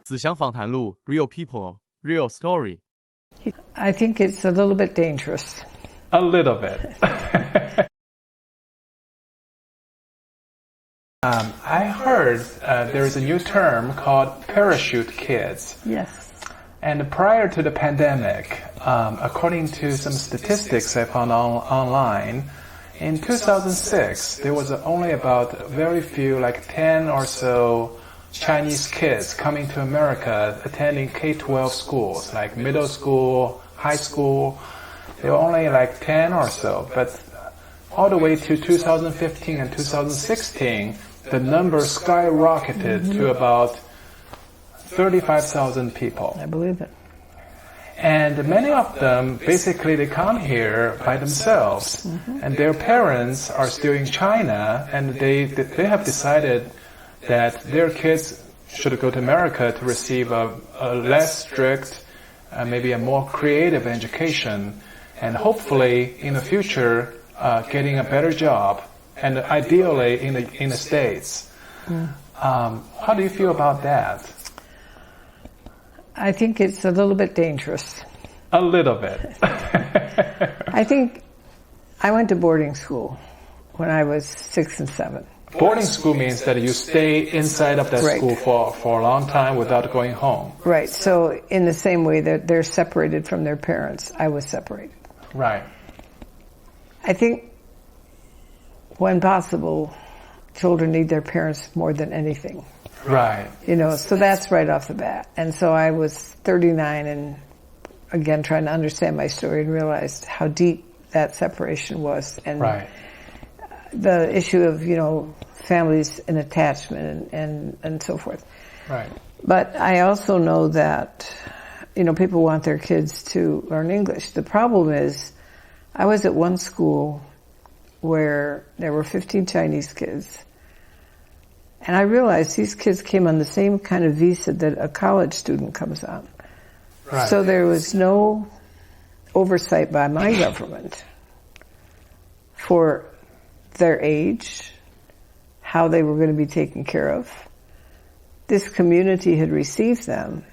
子祥访谈录 Real People, Real Story. I think it's a little bit dangerous. A little bit. I heard there is a new term called parachute kids. Yes. And prior to the pandemic, according to some statistics I found online, in 2006, there was only about very few, like 10 or so Chinese kids coming to America attending K-12 schools, like middle school, high school. There were only like 10 or so. But all the way to 2015 and 2016, the number skyrocketed to about 35,000 people. I believe it. And many of them, basically, they come here by themselves, and their parents are still in China, and they have decided that their kids should go to America to receive a less strict, maybe a more creative education, and hopefully in the future getting a better job, and ideally in the States. How do you feel about that? I think it's a little bit dangerous. A little bit. I think I went to boarding school when I was 6 and 7. Boarding school means that you stay inside of that school for a long time without going home. Right. So in the same way that they're separated from their parents, I was separated. Right. I think when possible, children need their parents more than anything. Right. You know, so that's right off the bat. And so I was 39 and again trying to understand my story and realized how deep that separation was. And the issue of, you know, families and attachment and so forth. Right. But I also know that, you know, people want their kids to learn English. The problem is, I was at one school where there were 15 Chinese kids. And I realized these kids came on the same kind of visa that a college student comes on. Right. So there was no oversight by my government for their age, how they were going to be taken care of. This community had received them,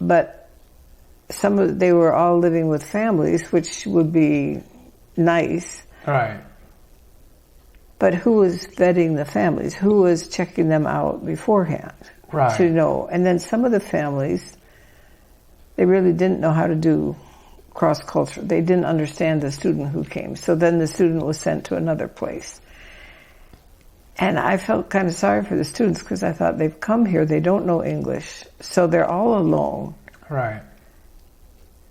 but they were all living with families, which would be nice. Right. But who was vetting the families? Who was checking them out beforehand to know? And then some of the families, they really didn't know how to do cross-culture. They didn't understand the student who came. So then the student was sent to another place. And I felt kind of sorry for the students because I thought they've come here, they don't know English, so they're all alone. Right.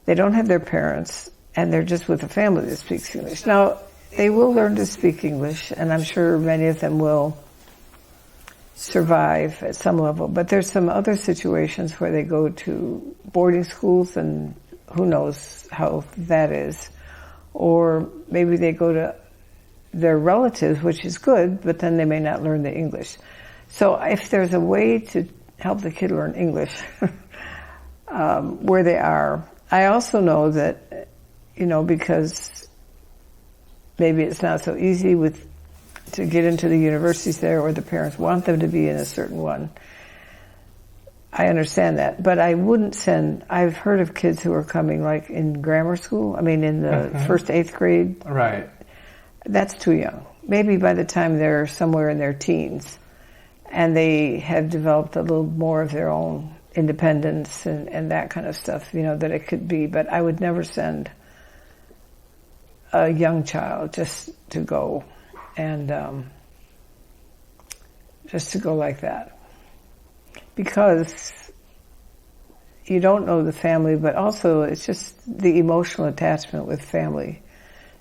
They don't have their parents, and they're just with a family that speaks English. Now, they will learn to speak English, and I'm sure many of them will survive at some level. But there's some other situations where they go to boarding schools, and who knows how that is. Or maybe they go to their relatives, which is good, but then they may not learn the English. So if there's a way to help the kid learn English where they are. I also know that, you know, because maybe it's not so easy to get into the universities there, or the parents want them to be in a certain one. I understand that, but I wouldn't I've heard of kids who are coming like in grammar school, in the first, 8th grade. Right. That's too young. Maybe by the time they're somewhere in their teens and they have developed a little more of their own independence and that kind of stuff, you know, that it could be. But I would never send a young child just to go and just to go like that. Because you don't know the family, but also it's just the emotional attachment with family.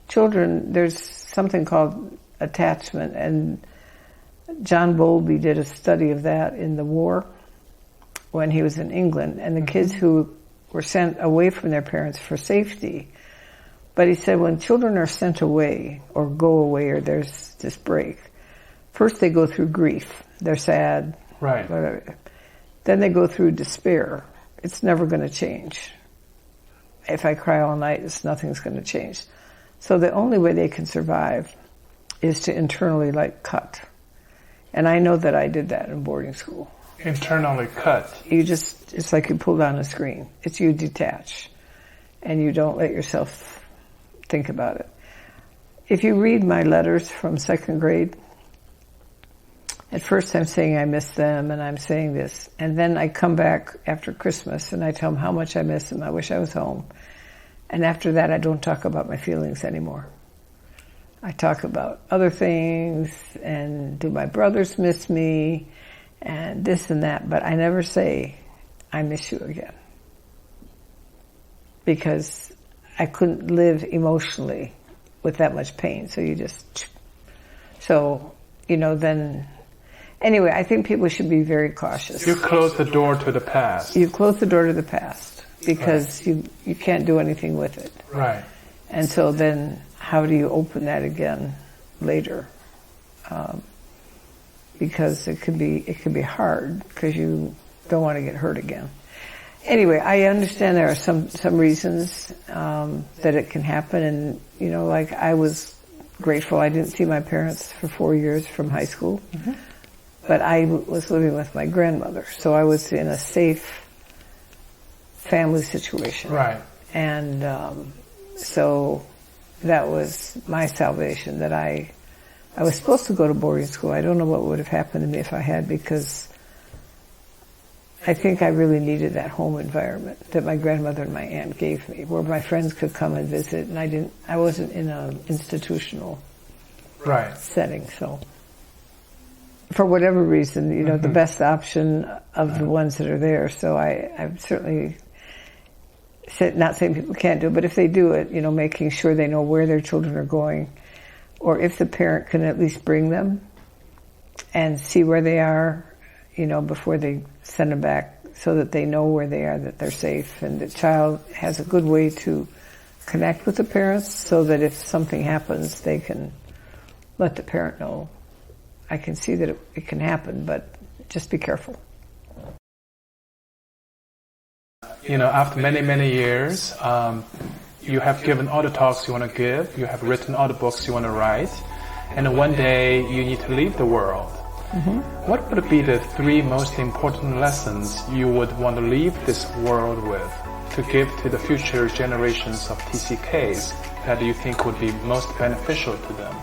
Children, there's something called attachment, and John Bowlby did a study of that in the war when he was in England, and the kids who were sent away from their parents for safety. But he said when children are sent away or go away or there's this break, first they go through grief. They're sad. Right. Whatever. Then they go through despair. It's never going to change. If I cry all night, nothing's going to change. So the only way they can survive is to internally cut. And I know that I did that in boarding school. internally cut. It's like you pull down a screen. It's you detach and you don't let yourself think about it. If you read my letters from second grade, at first I'm saying I miss them and I'm saying this. And then I come back after Christmas and I tell them how much I miss them. I wish I was home. And after that, I don't talk about my feelings anymore. I talk about other things and do my brothers miss me and this and that. But I never say, I miss you again. Because I couldn't live emotionally with that much pain. Then, anyway, I think people should be very cautious. You close the door to the past. You close the door to the past because you can't do anything with it. Right. And so then how do you open that again later? Because it could be hard because you don't want to get hurt again. Anyway, I understand there are some reasons that it can happen, and like I was grateful I didn't see my parents for 4 years from high school, but I was living with my grandmother, so I was in a safe family situation. Right. And so that was my salvation. That I was supposed to go to boarding school. I don't know what would have happened to me if I had, because I think I really needed that home environment that my grandmother and my aunt gave me, where my friends could come and visit, and I wasn't in an institutional setting. So for whatever reason, the best option of the ones that are there. So I've certainly not saying people can't do it, but if they do it, making sure they know where their children are going, or if the parent can at least bring them and see where they are, before they send them back, so that they know where they are, that they're safe, and the child has a good way to connect with the parents, so that if something happens, they can let the parent know. I can see that it can happen, but just be careful. After many, many years, you have given all the talks you want to give, you have written all the books you want to write, and one day you need to leave the world. What would be the 3 most important lessons you would want to leave this world with, to give to the future generations of TCKs that you think would be most beneficial to them?